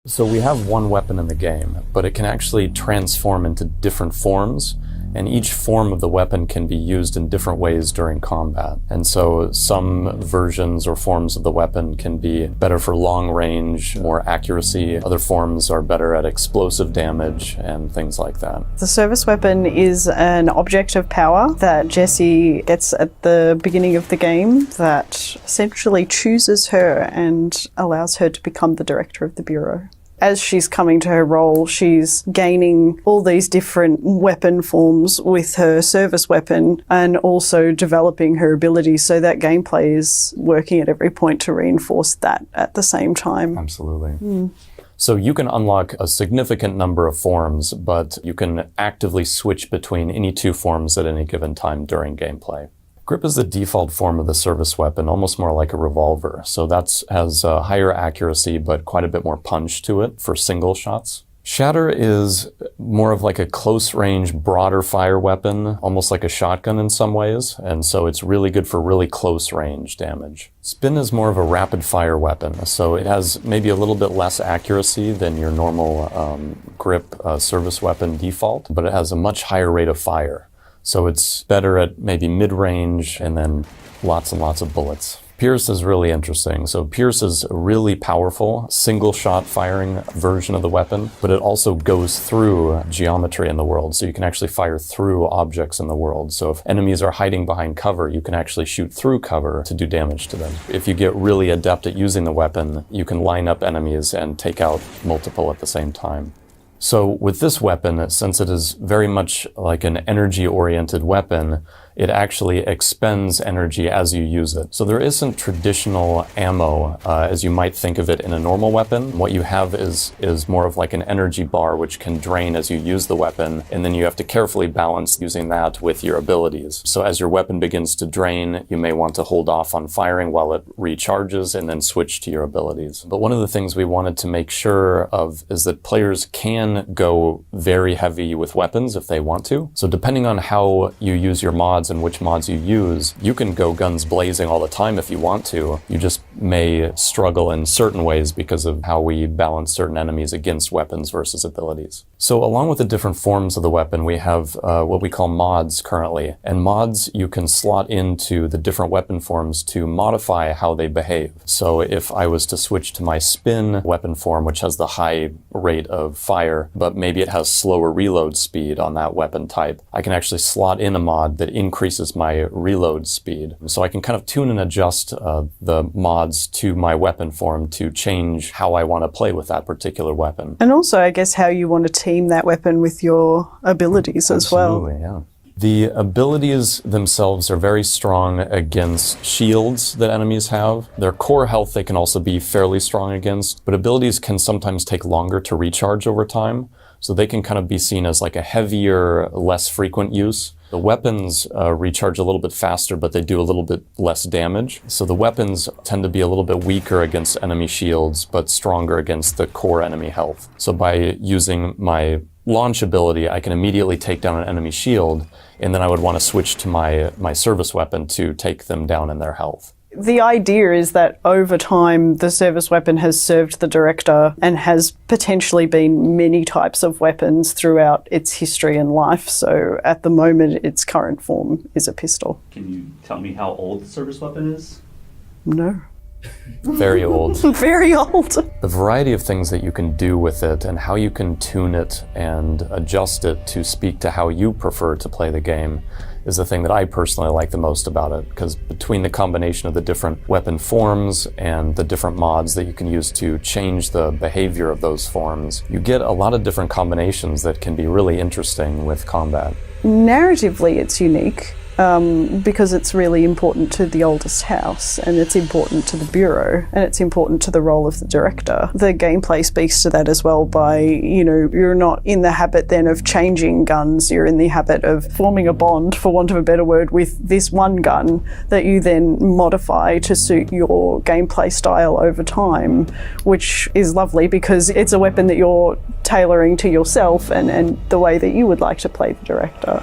So we have one weapon in the game, but it can actually transform into different forms, and each form of the weapon can be used in different ways during combat. And so some versions or forms of the weapon can be better for long range, more accuracy. Other forms are better at explosive damage and things like that. The service weapon is an object of power that Jessie gets at the beginning of the game that essentially chooses her and allows her to become the director of the Bureau. As she's coming to her role, she's gaining all these different weapon forms with her service weapon and also developing her abilities, so that gameplay is working at every point to reinforce that at the same time. Absolutely. So you can unlock a significant number of forms, but you can actively switch between any two forms at any given time during gameplay. Grip is the default form of the service weapon, almost more like a revolver. So that has higher accuracy, but quite a bit more punch to it for single shots. Shatter is more of like a close range, broader fire weapon, almost like a shotgun in some ways. And so it's really good for really close range damage. Spin is more of a rapid fire weapon. So it has maybe a little bit less accuracy than your normal grip service weapon default, but it has a much higher rate of fire. So it's better at maybe mid-range and then lots and lots of bullets. Pierce is really interesting. So Pierce is a really powerful single-shot firing version of the weapon, but it also goes through geometry in the world. So you can actually fire through objects in the world. So if enemies are hiding behind cover, you can actually shoot through cover to do damage to them. If you get really adept at using the weapon, you can line up enemies and take out multiple at the same time. So with this weapon, since it is very much like an energy-oriented weapon, it actually expends energy as you use it. So there isn't traditional ammo as you might think of it in a normal weapon. What you have is more of like an energy bar which can drain as you use the weapon, and then you have to carefully balance using that with your abilities. So as your weapon begins to drain, you may want to hold off on firing while it recharges and then switch to your abilities. But one of the things we wanted to make sure of is that players can go very heavy with weapons if they want to. So depending on how you use your mods and which mods you use, you can go guns blazing all the time if you want to. You just may struggle in certain ways because of how we balance certain enemies against weapons versus abilities. So along with the different forms of the weapon, we have what we call mods currently. And mods you can slot into the different weapon forms to modify how they behave. So if I was to switch to my spin weapon form, which has the high rate of fire, but maybe it has slower reload speed on that weapon type, I can actually slot in a mod that increases my reload speed. So I can kind of tune and adjust the mods to my weapon form to change how I want to play with that particular weapon. And also, I guess, how you want to team that weapon with your abilities as well. Absolutely, yeah. The abilities themselves are very strong against shields that enemies have. Their core health they can also be fairly strong against, but abilities can sometimes take longer to recharge over time. So they can kind of be seen as like a heavier, less frequent use. The weapons recharge a little bit faster, but they do a little bit less damage. So the weapons tend to be a little bit weaker against enemy shields, but stronger against the core enemy health. So by using my launch ability, I can immediately take down an enemy shield, and then I would want to switch to my service weapon to take them down in their health. The idea is that over time, the service weapon has served the director and has potentially been many types of weapons throughout its history and life. So at the moment, its current form is a pistol. Can you tell me how old the service weapon is? No. Very old. Very old. The variety of things that you can do with it and how you can tune it and adjust it to speak to how you prefer to play the game is the thing that I personally like the most about it, because between the combination of the different weapon forms and the different mods that you can use to change the behavior of those forms, you get a lot of different combinations that can be really interesting with combat. Narratively, it's unique. Because it's really important to the oldest house, and it's important to the Bureau, and it's important to the role of the director. The gameplay speaks to that as well by, you're not in the habit then of changing guns, you're in the habit of forming a bond, for want of a better word, with this one gun that you then modify to suit your gameplay style over time, which is lovely because it's a weapon that you're tailoring to yourself and the way that you would like to play the director.